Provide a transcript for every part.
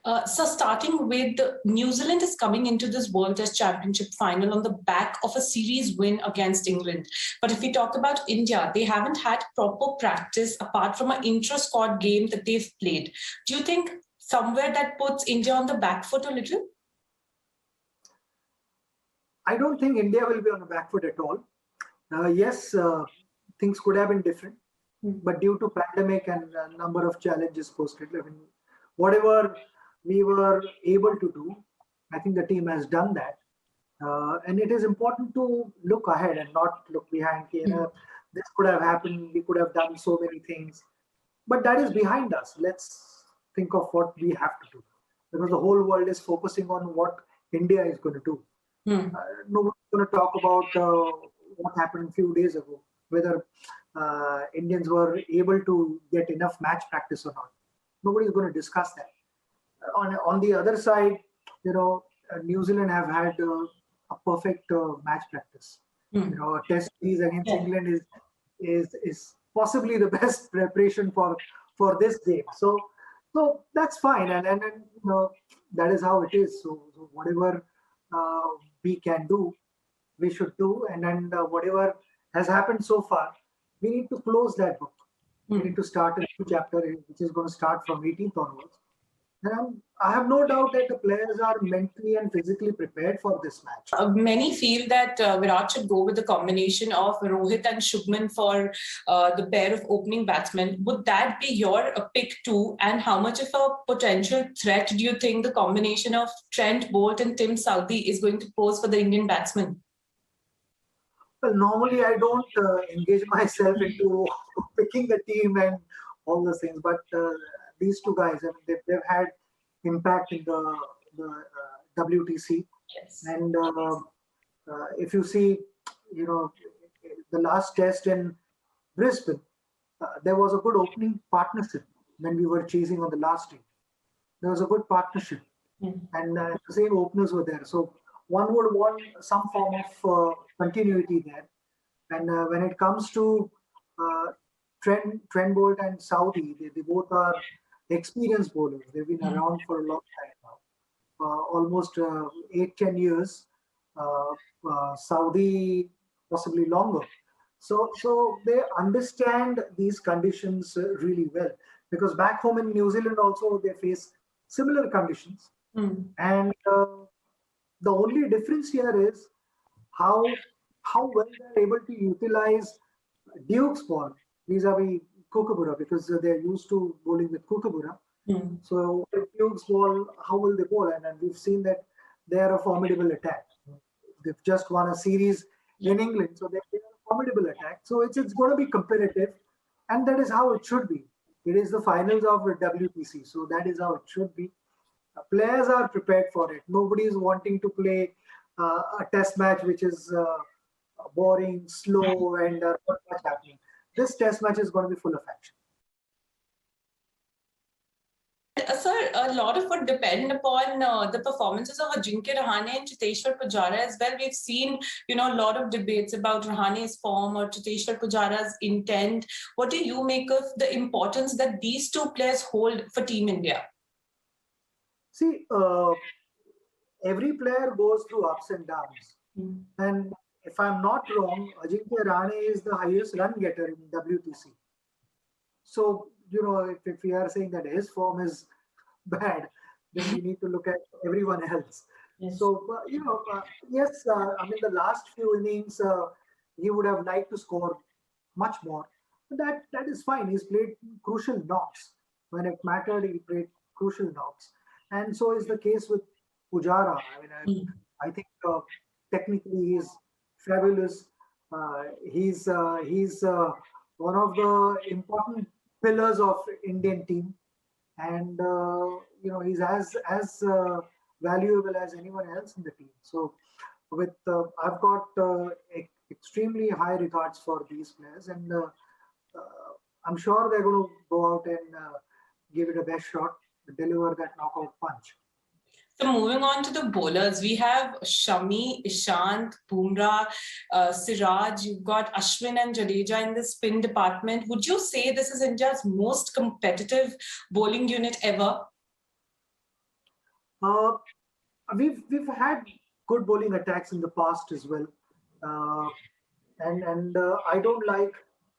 So starting with New Zealand is coming into this World Test Championship final on the back of a series win against England. But if we talk about India, they haven't had proper practice apart from an intra-squad game that they've played. Do you think somewhere that puts India on the back foot a little? I don't think India will be on the back foot at all. Yes, things could have been different, but due to pandemic and a number of challenges posted, I mean, whatever we were able to do, I think the team has done that. And it is important to look ahead and not look behind. This could have happened, we could have done so many things, but that is behind us. Let's think of what we have to do, because the whole world is focusing on what India is going to do. Nobody's going to talk about what happened a few days ago, whether Indians were able to get enough match practice or not. Nobody's going to discuss that. On the other side, New Zealand have had a perfect match practice. A test series against England is possibly the best preparation for this game. So that's fine, and that is how it is. So whatever we can do, we should do, and then whatever has happened so far, we need to close that book. We need to start a new chapter, which is going to start from 18th onwards. And I have no doubt that the players are mentally and physically prepared for this match. Many feel that Virat should go with the combination of Rohit and Shubman for the pair of opening batsmen. Would that be your pick too? And how much of a potential threat do you think the combination of Trent Boult and Tim Southee is going to pose for the Indian batsmen? Well, normally I don't engage myself into picking the team and all those things, but these two guys, I mean, they've had impact in the WTC. Yes. And if you see, the last test in Brisbane, there was a good opening partnership when we were chasing on the last day. There was a good partnership, and the same openers were there. So one would want some form of continuity there. And when it comes to Trent Boult and Southee, they both are experienced bowlers. They've been around for a long time now, almost 8-10 years. Southee possibly longer. So they understand these conditions really well, because back home in New Zealand also they face similar conditions. And the only difference here is how well they're able to utilize Duke's ball vis-a-vis Kookaburra, because they're used to bowling with Kookaburra. So with Duke's ball, how will they bowl? And we've seen that they are a formidable attack. They've just won a series in England, so they're a formidable attack. So it's going to be competitive, and that is how it should be. It is the finals of WTC, so that is how it should be. Players are prepared for it. Nobody is wanting to play a test match which is boring, slow, and not much happening. This test match is going to be full of action. Sir, a lot of would depend upon the performances of Ajinkya, Rahane and Cheteshwar Pujara as well. We've seen, a lot of debates about Rahane's form or Cheteshwar Pujara's intent. What do you make of the importance that these two players hold for Team India? See, every player goes through ups and downs. And if I'm not wrong, Ajinkya Rahane is the highest run getter in WTC. So, if we are saying that his form is bad, then we need to look at everyone else. Yes. So, yes, I mean, the last few innings, he would have liked to score much more. But that is fine. He's played crucial knocks. When it mattered, he played crucial knocks. And so is the case with Pujara. I mean, I think technically he's fabulous. He's one of the important pillars of Indian team, and he's as valuable as anyone else in the team. So I've got extremely high regards for these players, and I'm sure they're going to go out and give it a best shot, deliver that knockout punch. So moving on to the bowlers, we have Shami, Ishant, Bumrah, Siraj. You've got Ashwin and Jadeja in the spin department. Would you say this is India's most competitive bowling unit ever? Uh, we've had good bowling attacks in the past as well, uh, and I don't like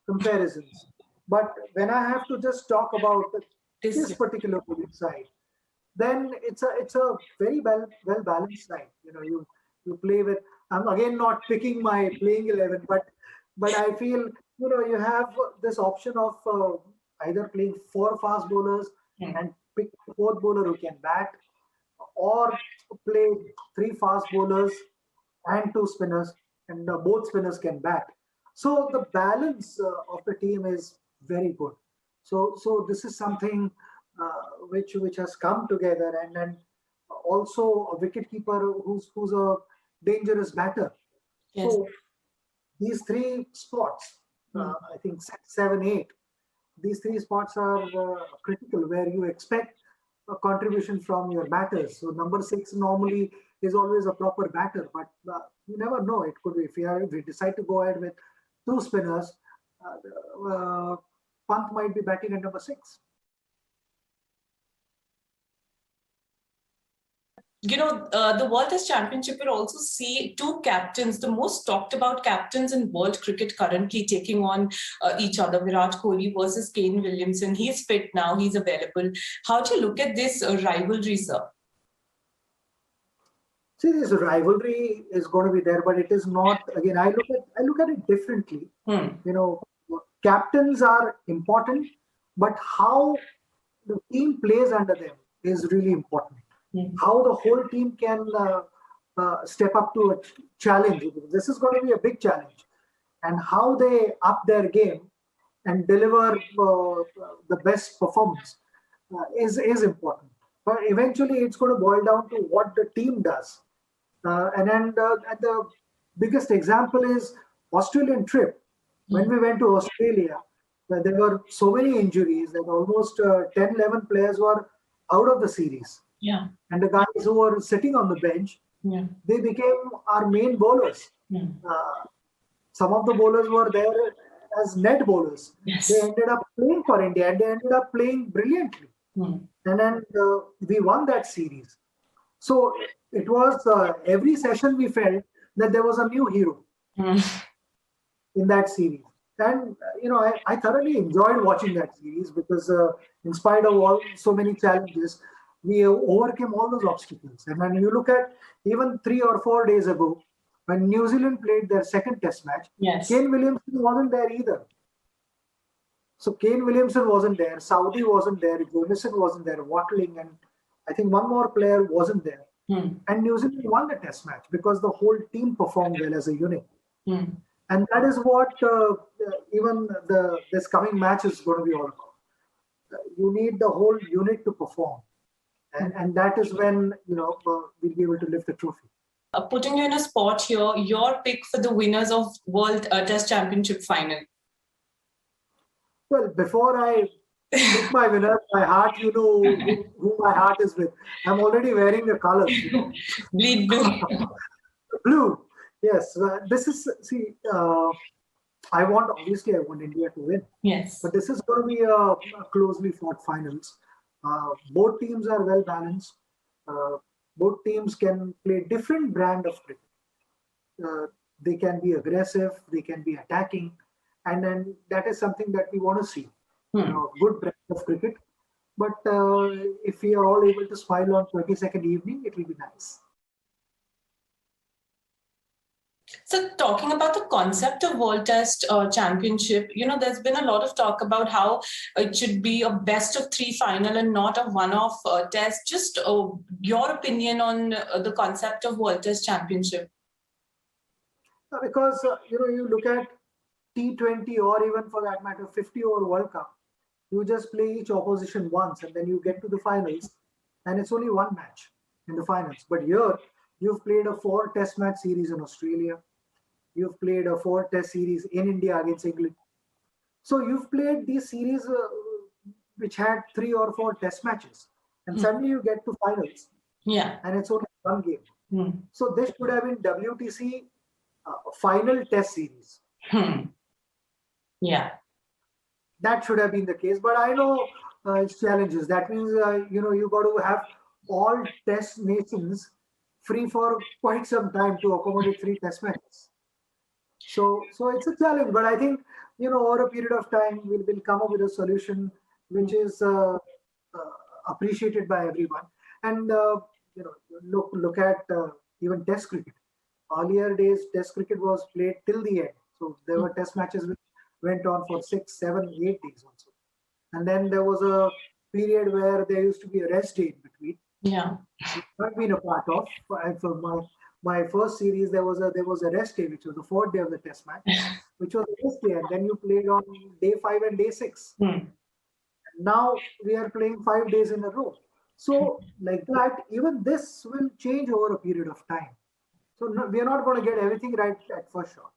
comparisons. But when I have to just talk about This this particular bowling side, then it's a very well balanced side. You play with. I'm again not picking my playing 11, but I feel you have this option of either playing four fast bowlers and pick a fourth bowler who can bat, or play three fast bowlers and two spinners, and both spinners can bat. So the balance of the team is very good. So this is something which has come together, and also a wicketkeeper who's a dangerous batter. Yes. So these three spots, I think 6, 7, 8, these three spots are critical, where you expect a contribution from your batters. So number 6 normally is always a proper batter, but you never know. It could be if we decide to go ahead with two spinners, Pant might be batting at number 6. The World Test Championship will also see two captains, the most talked about captains in world cricket currently, taking on each other. Virat Kohli versus Kane Williamson. He's fit now. He's available. How do you look at this rivalry, sir? See, this rivalry is going to be there, but it is not. Again, I look at it differently. Captains are important, but how the team plays under them is really important. How the whole team can step up to a challenge. This is going to be a big challenge, and how they up their game and deliver the best performance is important. But eventually, it's going to boil down to what the team does. And the biggest example is Australian trip. When we went to Australia, there were so many injuries that almost 10, 11 players were out of the series. Yeah. And the guys who were sitting on the bench, they became our main bowlers. Some of the bowlers were there as net bowlers. Yes. They ended up playing for India, and they ended up playing brilliantly. And then we won that series. So it was every session we felt that there was a new hero in that series. And I thoroughly enjoyed watching that series because in spite of so many challenges, we overcame all those obstacles. And when you look at even 3 or 4 days ago, when New Zealand played their second test match, Kane Williamson wasn't there either. So Kane Williamson wasn't there, Saudi wasn't there, Williamson wasn't there, Watling, and I think one more player wasn't there. And New Zealand won the test match because the whole team performed well as a unit. And that is what even this coming match is going to be all about. You need the whole unit to perform. And that is when we'll be able to lift the trophy. Putting you in a spot here, your pick for the winners of World Test Championship Final. Well, before I pick my winner, my heart, who my heart is with. I'm already wearing the colors. Bleed blue. Blue. Yes. This is, I want India to win. Yes. But this is going to be a closely fought finals. Both teams are well balanced. Both teams can play different brand of cricket. They can be aggressive, they can be attacking, and then that is something that we want to see. Good brand of cricket. But if we are all able to smile on 22nd evening, it will be nice. So talking about the concept of World Test Championship, there's been a lot of talk about how it should be a best of 3 final and not a one-off test. Just your opinion on the concept of World Test Championship. Because, you look at T20 or even for that matter, 50-over World Cup, you just play each opposition once and then you get to the finals and it's only one match in the finals. But here, you've played a 4-test match series in Australia. You've played a 4-test series in India against England. So you've played these series which had 3 or 4 test matches. And suddenly you get to finals. Yeah. And it's only one game. So this should have been WTC final test series. Yeah. That should have been the case. But I know it's challenges. That means, you got to have all test nations free for quite some time to accommodate 3 test matches. So it's a challenge, but I think, over a period of time, we'll come up with a solution which is appreciated by everyone. And look at even Test cricket. Earlier days, Test cricket was played till the end. So there were Test matches which went on for 6, 7, 8 days also. And then there was a period where there used to be a rest day in between. Yeah, I've been a part of. For my first series, there was a rest day, which was the 4th day of the Test match, which was a rest day, and then you played on day 5 and day 6. Now we are playing 5 days in a row. So like that, even this will change over a period of time. So no, we are not going to get everything right at first shot.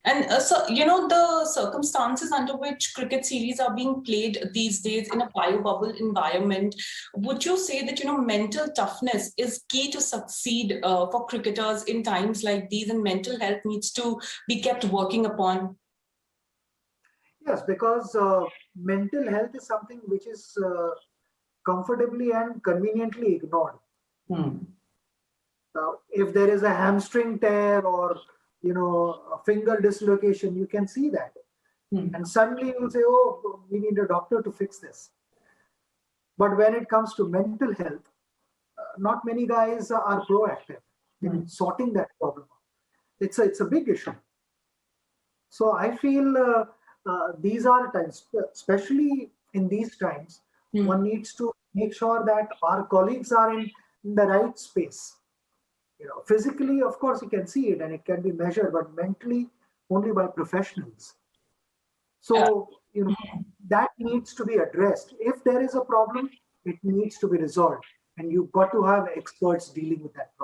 and so the circumstances under which cricket series are being played these days in a bio-bubble environment, would you say that mental toughness is key to succeed for cricketers in times like these, and mental health needs to be kept working upon? Yes, because mental health is something which is comfortably and conveniently ignored. If there is a hamstring tear or a finger dislocation, you can see that. And suddenly you will say, oh, we need a doctor to fix this. But when it comes to mental health, not many guys are proactive in sorting that problem out. It's a big issue. So I feel these are times, especially in these times, one needs to make sure that our colleagues are in the right space. Physically, of course, you can see it and it can be measured, but mentally, only by professionals. So, that needs to be addressed. If there is a problem, it needs to be resolved. And you've got to have experts dealing with that